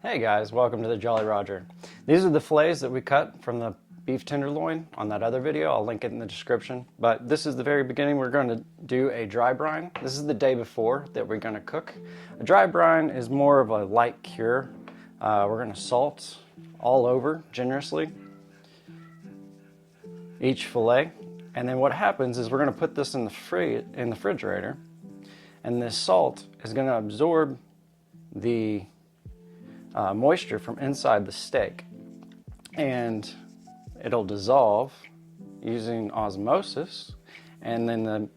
Hey guys, welcome to the Jolly Roger. These are the fillets that we cut from the beef tenderloin on that other video. I'll link it in the description. But this is the very beginning. We're going to do a dry brine. This is the day before that we're going to cook. A dry brine is more of a light cure. We're going to salt all over generously each fillet. And then what happens is we're going to put this in the refrigerator, and this salt is going to absorb the moisture from inside the steak, and it'll dissolve using osmosis, and then the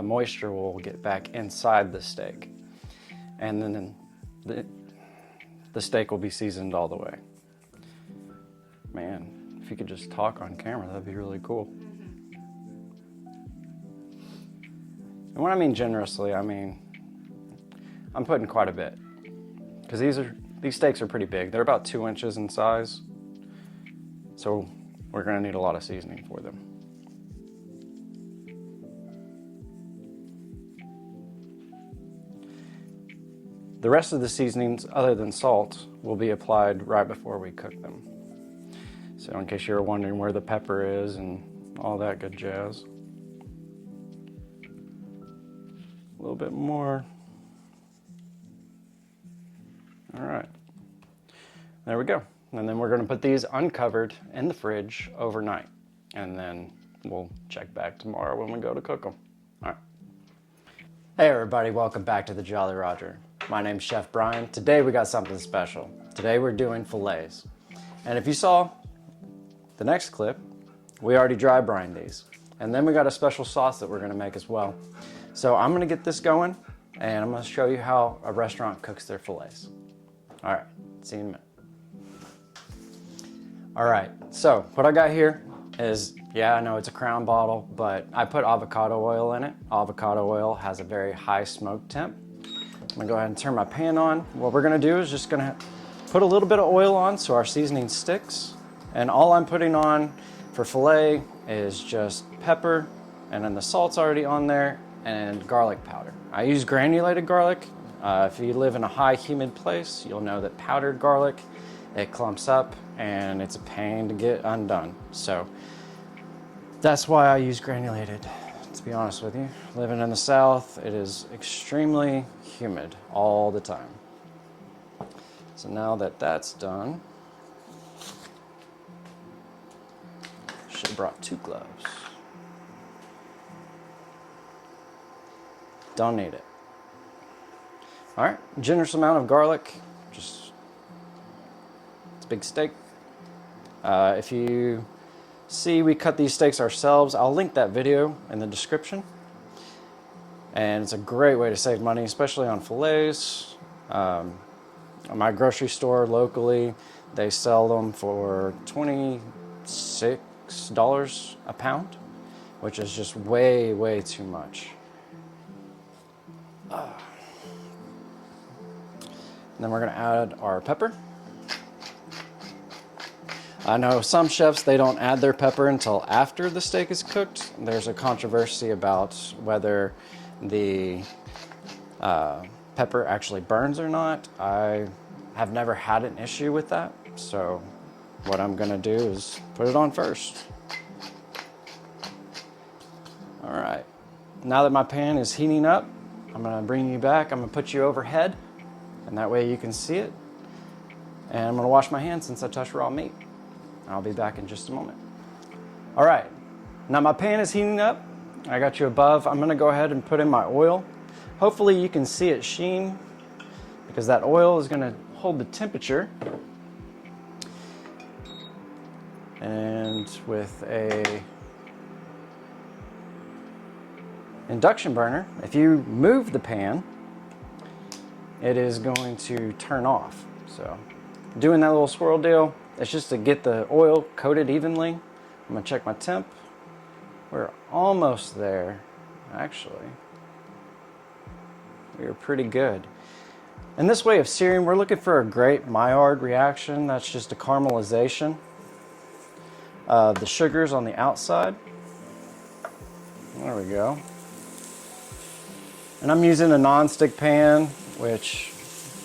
moisture will get back inside the steak, and then the steak will be seasoned all the way. Man, if you could just talk on camera, that'd be really cool. And when I mean generously, I mean I'm putting quite a bit, because these steaks are pretty big. They're about 2 inches in size, so we're going to need a lot of seasoning for them. The rest of the seasonings, other than salt, will be applied right before we cook them. So in case you're wondering where the pepper is and all that good jazz. A little bit more. All right, there we go. And then we're going to put these uncovered in the fridge overnight, and then we'll check back tomorrow when we go to cook them. All right. Hey everybody, welcome back to the Jolly Roger. My name's Chef Brian. Today we got something special. Today we're doing fillets. And if you saw the next clip, we already dry brined these. And then we got a special sauce that we're going to make as well. So I'm going to get this going, and I'm going to show you how a restaurant cooks their fillets. All right, see you in a minute. All right, so what I got here is, yeah, I know it's a Crown bottle, but I put avocado oil in it. Avocado oil has a very high smoke temp. I'm gonna go ahead and turn my pan on. What we're gonna do is just gonna put a little bit of oil on so our seasoning sticks. And all I'm putting on for filet is just pepper, and then the salt's already on there, and garlic powder. I use granulated garlic. If you live in a high humid place, you'll know that powdered garlic, it clumps up and it's a pain to get undone. So that's why I use granulated, to be honest with you. Living in the South, it is extremely humid all the time. So now that that's done, should have brought 2 gloves. Don't need it. All right, generous amount of garlic, it's a big steak. If you see we cut these steaks ourselves, I'll link that video in the description. And it's a great way to save money, especially on fillets. At my grocery store locally, they sell them for $26 a pound, which is just way, way too much. And then we're going to add our pepper. I know some chefs, they don't add their pepper until after the steak is cooked. There's a controversy about whether the pepper actually burns or not. I have never had an issue with that. So what I'm going to do is put it on first. All right. Now that my pan is heating up, I'm going to bring you back. I'm going to put you overhead, and that way you can see it. And I'm going to wash my hands since I touched raw meat. I'll be back in just a moment. All right, now my pan is heating up. I got you above. I'm going to go ahead and put in my oil. Hopefully you can see it sheen, because that oil is going to hold the temperature. And with a induction burner, if you move the pan, it is going to turn off. So doing that little swirl deal, it's just to get the oil coated evenly. I'm gonna check my temp. We're almost there, actually. We're pretty good. And this way of searing, we're looking for a great Maillard reaction. That's just a caramelization of the sugars on the outside. There we go. And I'm using a non-stick pan, which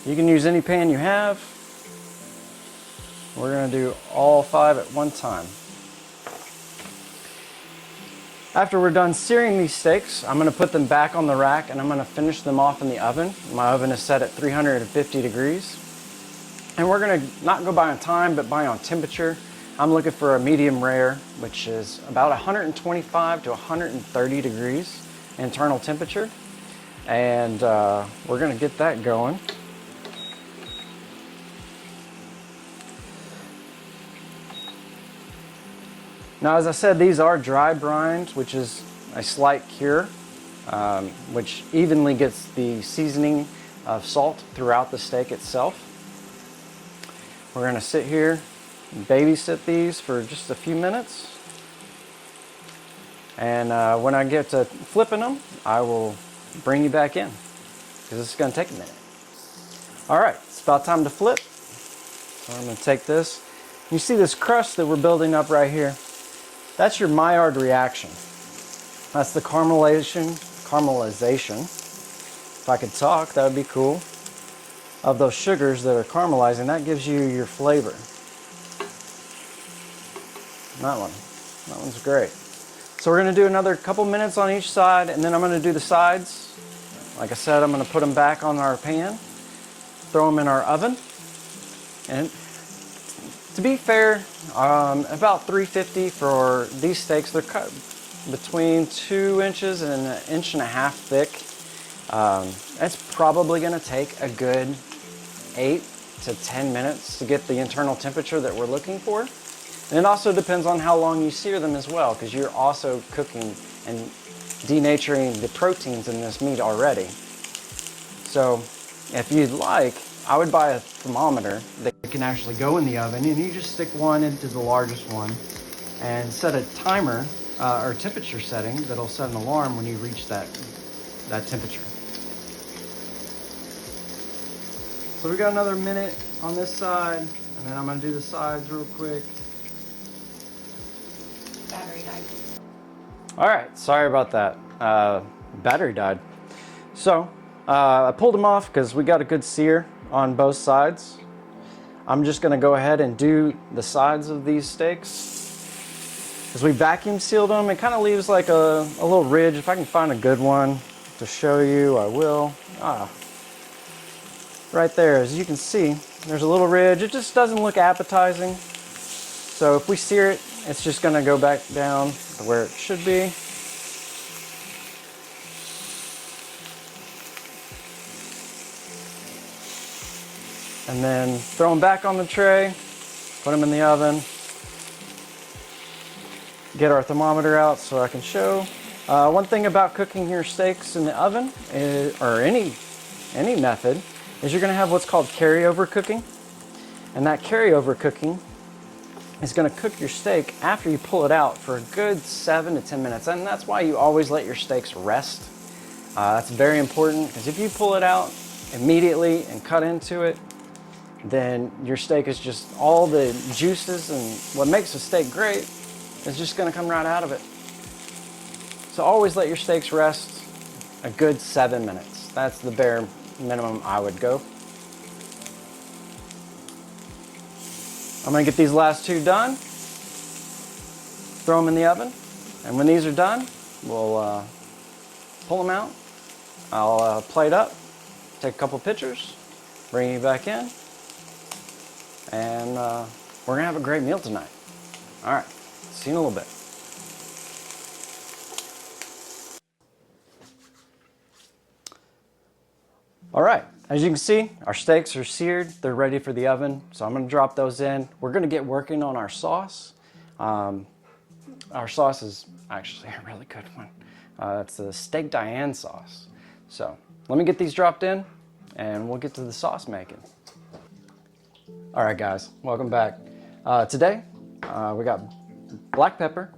you can use any pan you have. We're gonna do all 5 at one time. After we're done searing these steaks, I'm gonna put them back on the rack and I'm gonna finish them off in the oven. My oven is set at 350 degrees. And we're gonna not go by on time, but by on temperature. I'm looking for a medium rare, which is about 125 to 130 degrees internal temperature. And we're gonna get that going. Now, as I said, these are dry brines, which is a slight cure, which evenly gets the seasoning of salt throughout the steak itself. We're gonna sit here and babysit these for just a few minutes. And when I get to flipping them, I will bring you back in, because this is gonna take a minute. All right, it's about time to flip. So I'm gonna take this. You see this crust that we're building up right here? That's your Maillard reaction. That's the caramelization, if I could talk, that would be cool, of those sugars that are caramelizing. That gives you your flavor. That one's great. So we're gonna do another couple minutes on each side, and then I'm gonna do the sides. Like I said, I'm gonna put them back on our pan, throw them in our oven, and to be fair, about 350 for these steaks. They're cut between 2 inches and 1.5 inches thick. It's probably gonna take a good 8 to 10 minutes to get the internal temperature that we're looking for. And it also depends on how long you sear them as well, because you're also cooking and denaturing the proteins in this meat already. So if you'd like, I would buy a thermometer that can actually go in the oven, and you just stick one into the largest one and set a timer or temperature setting that'll set an alarm when you reach that temperature. So we got another minute on this side, and then I'm gonna do the sides real quick. Battery died. All right, sorry about that. Battery died. So I pulled them off because we got a good sear on both sides. I'm just gonna go ahead and do the sides of these steaks. As we vacuum sealed them, it kind of leaves like a little ridge. If I can find a good one to show you, I will. Right there, as you can see, there's a little ridge. It just doesn't look appetizing. So if we sear it, it's just gonna go back down to where it should be. And then throw them back on the tray, put them in the oven, get our thermometer out so I can show. One thing about cooking your steaks in the oven, or any method, is you're gonna have what's called carryover cooking. And that carryover cooking is gonna cook your steak after you pull it out for a good 7 to 10 minutes. And that's why you always let your steaks rest. That's very important, because if you pull it out immediately and cut into it, then your steak is just, all the juices and what makes a steak great is just gonna come right out of it. So always let your steaks rest a good 7 minutes. That's the bare minimum I would go. I'm gonna get these last 2 done, throw them in the oven, and when these are done, we'll pull them out. I'll plate up, take a couple pictures, bring you back in, and we're gonna have a great meal tonight. All right, see you in a little bit. All right, as you can see, our steaks are seared. They're ready for the oven, so I'm gonna drop those in. We're gonna get working on our sauce. Our sauce is actually a really good one. It's the steak Diane sauce. So let me get these dropped in, and we'll get to the sauce making. All right, guys, welcome back. Today, we got black pepper.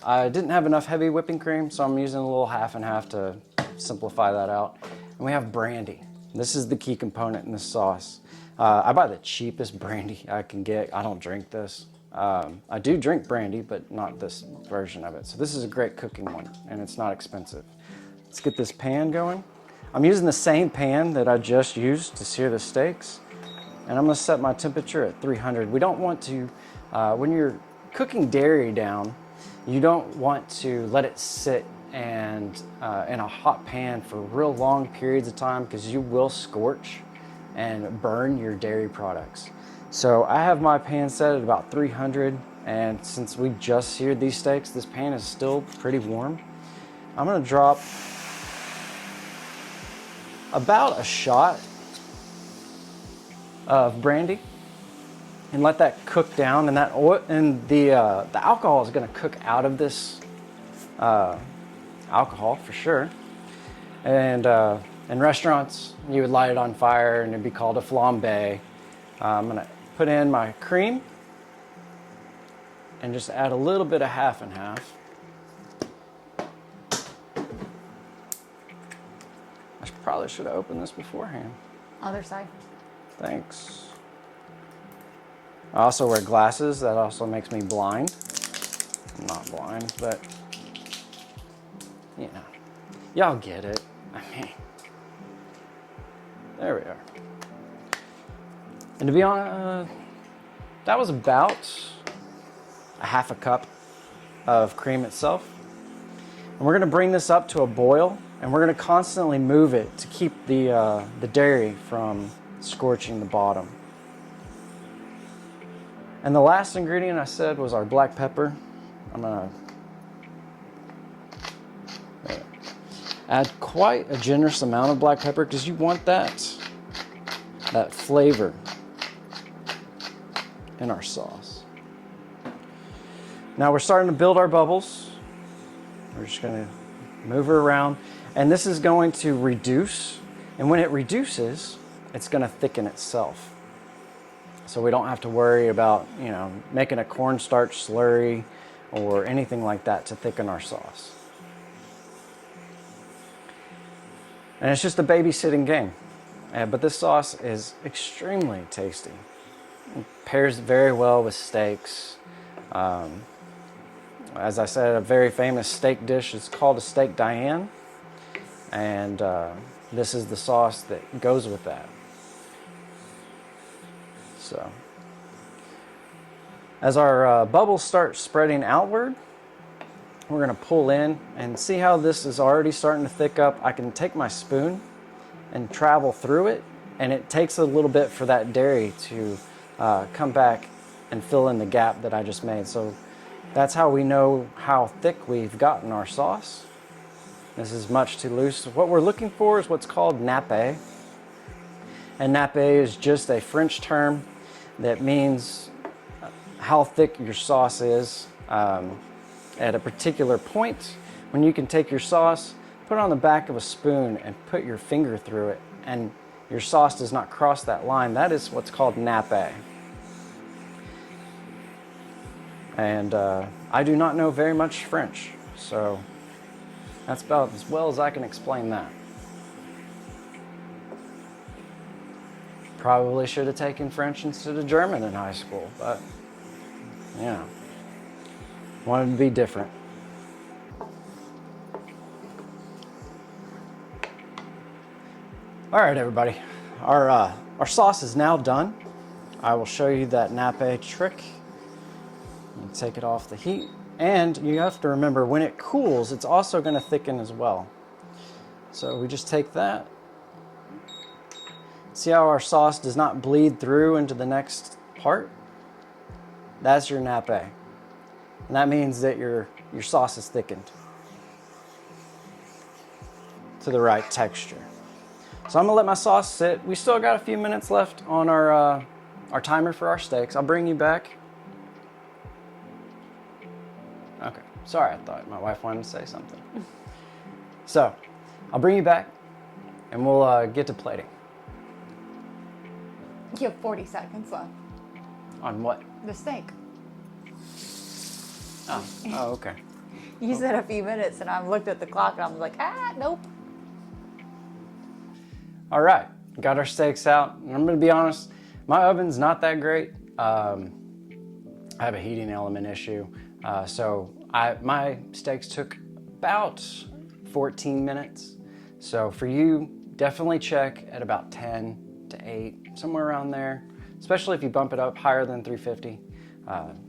I didn't have enough heavy whipping cream, so I'm using a little half and half to simplify that out. And we have brandy. This is the key component in this sauce. I buy the cheapest brandy I can get. I don't drink this. I do drink brandy, but not this version of it. So this is a great cooking one, and it's not expensive. Let's get this pan going. I'm using the same pan that I just used to sear the steaks. and I'm gonna set my temperature at 300. We don't want to, when you're cooking dairy down, you don't want to let it sit and in a hot pan for real long periods of time, because you will scorch and burn your dairy products. So I have my pan set at about 300, and since we just seared these steaks, this pan is still pretty warm. I'm gonna drop about a shot of brandy and let that cook down, and that oil and the alcohol is gonna cook out of this alcohol for sure. And in restaurants, you would light it on fire and it'd be called a flambe. I'm gonna put in my cream and just add a little bit of half and half. I probably should have opened this beforehand. Other side. Thanks. I also wear glasses. That also makes me blind. I'm not blind, but you know, y'all get it. I mean, there we are. And to be honest, that was about a half a cup of cream itself. And we're gonna bring this up to a boil, and we're gonna constantly move it to keep the dairy from scorching the bottom. And the last ingredient I said was our black pepper. I'm gonna add quite a generous amount of black pepper, because you want that flavor in our sauce. Now we're starting to build our bubbles. We're just gonna move her around, and this is going to reduce, and when it reduces, it's gonna thicken itself. So we don't have to worry about, you know, making a cornstarch slurry or anything like that to thicken our sauce. And it's just a babysitting game. But this sauce is extremely tasty. It pairs very well with steaks. As I said, a very famous steak dish is called a steak Diane. And this is the sauce that goes with that. So, as our bubbles start spreading outward, we're gonna pull in and see how this is already starting to thick up. I can take my spoon and travel through it, and it takes a little bit for that dairy to come back and fill in the gap that I just made. So that's how we know how thick we've gotten our sauce. This is much too loose. What we're looking for is what's called nappe. And nappe is just a French term that means how thick your sauce is at a particular point, when you can take your sauce, put it on the back of a spoon and put your finger through it, and your sauce does not cross that line. That is what's called nappe. And I do not know very much French, so that's about as well as I can explain that. Probably should have taken French instead of German in high school, but yeah, wanted to be different. All right, everybody, our sauce is now done. I will show you that nappe trick. You take it off the heat, and you have to remember, when it cools, it's also going to thicken as well. So we just take that. See how our sauce does not bleed through into the next part? That's your nappe. And that means that your sauce is thickened to the right texture. So I'm gonna let my sauce sit. We still got a few minutes left on our timer for our steaks. I'll bring you back. Okay, sorry, I thought my wife wanted to say something. So, I'll bring you back and we'll get to plating. You have 40 seconds left. On what? The steak. Oh, okay. You said a few minutes, and I looked at the clock and I was like, nope. All right, got our steaks out. And I'm gonna be honest, my oven's not that great. I have a heating element issue. So my steaks took about 14 minutes. So for you, definitely check at about 10 to 8, somewhere around there. especially if you bump it up higher than 350.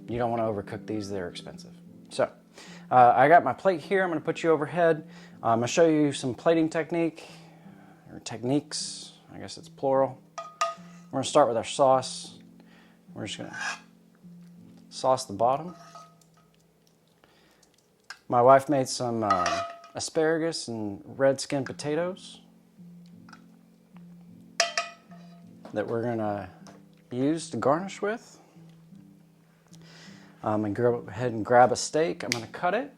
You don't want to overcook these, they're expensive. So I got my plate here. I'm going to put you overhead. I'm going to show you some plating techniques, I guess it's plural. We're going to start with our sauce. We're just going to sauce the bottom. My wife made some asparagus and red skin potatoes that we're going to use to garnish with. And go ahead and grab a steak. I'm going to cut it.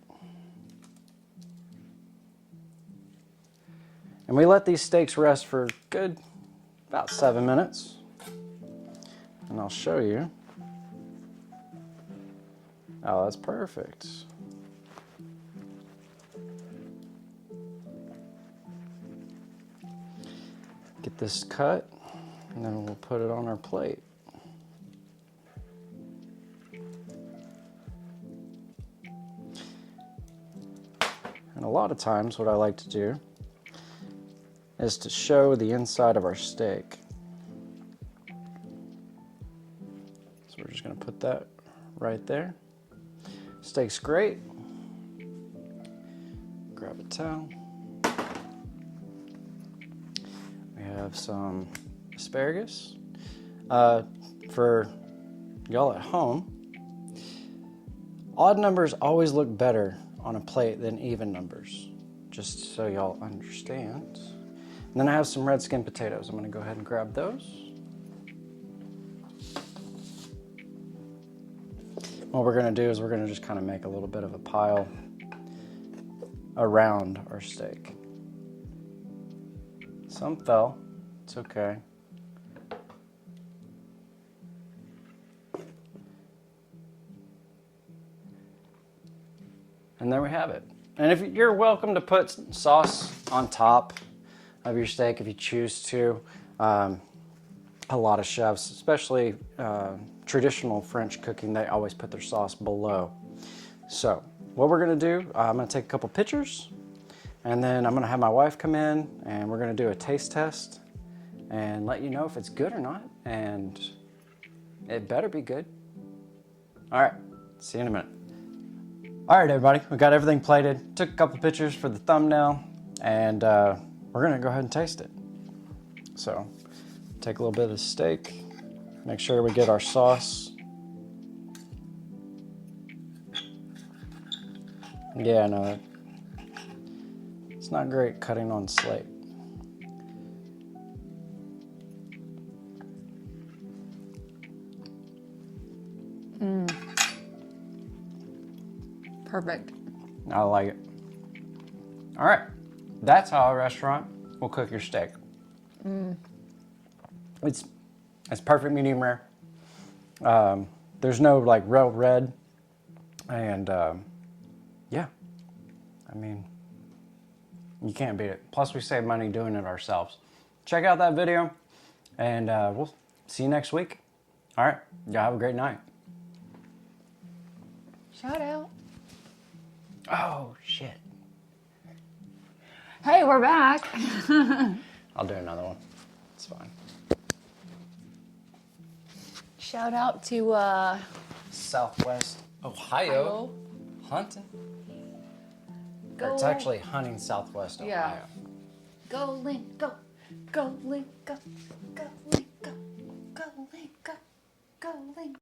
And we let these steaks rest for good about 7 minutes. And I'll show you. Oh, that's perfect. Get this cut, and then we'll put it on our plate. And a lot of times what I like to do is to show the inside of our steak. So we're just going to put that right there. Steak's great. Grab a towel. We have some asparagus. For y'all at home, odd numbers always look better on a plate than even numbers, just so y'all understand. And then I have some red skin potatoes. I'm gonna go ahead and grab those. What we're gonna do is we're gonna just kind of make a little bit of a pile around our steak. Some fell, it's okay. And there we have it. And if you're welcome to put sauce on top of your steak if you choose to. A lot of chefs, especially traditional French cooking, they always put their sauce below. So what we're gonna do, I'm gonna take a couple pictures, and then I'm gonna have my wife come in and we're gonna do a taste test and let you know if it's good or not, and it better be good. All right, see you in a minute. All right, everybody, we got everything plated. Took a couple pictures for the thumbnail, and we're gonna go ahead and taste it. So, take a little bit of the steak, make sure we get our sauce. Yeah, no, it's not great cutting on slate. Perfect. I like it. All right, that's how a restaurant will cook your steak. It's perfect medium rare. There's no like real red, and yeah, I mean, you can't beat it. Plus we save money doing it ourselves. Check out that video, and we'll see you next week. All right, y'all have a great night. Shout out. Oh shit. Hey, we're back. I'll do another one. It's fine. Shout out to Southwest Ohio. Hunting. Or it's actually hunting Southwest Ohio. Yeah. Go Link, go. Go Link, go. Go Link, go. Go Link, go. Go Link.